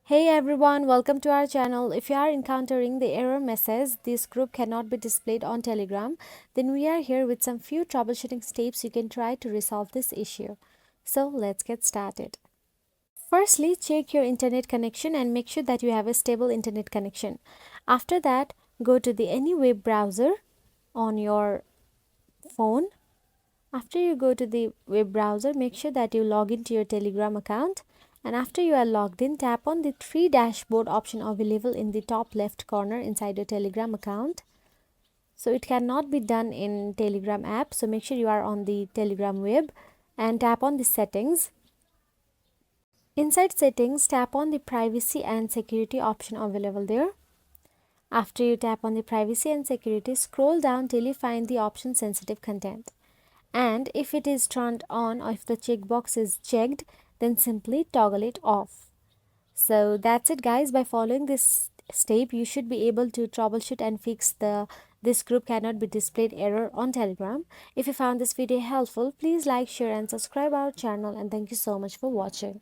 Hey everyone, welcome to our channel. If you are encountering the error message, this group cannot be displayed on Telegram, then we are here with some few troubleshooting steps you can try to resolve this issue. So let's get started. Firstly, check your internet connection and make sure that you have a stable internet connection. After that, go to the any web browser on your phone. After you go to the web browser, make sure that you log into your Telegram account, and after you are logged in, tap on the three dashboard option available in the top left corner inside your Telegram account. So it cannot be done in Telegram app, so make sure you are on the Telegram web and tap on the settings. Inside settings, tap on the privacy and security option available there. After you tap on the privacy and security, scroll down till you find the option sensitive content. And if it is turned on or if the checkbox is checked, then simply toggle it off. So that's it guys. By following this step, you should be able to troubleshoot and fix the this group cannot be displayed error on Telegram. If you found this video helpful, please like, share and subscribe our channel, and thank you so much for watching.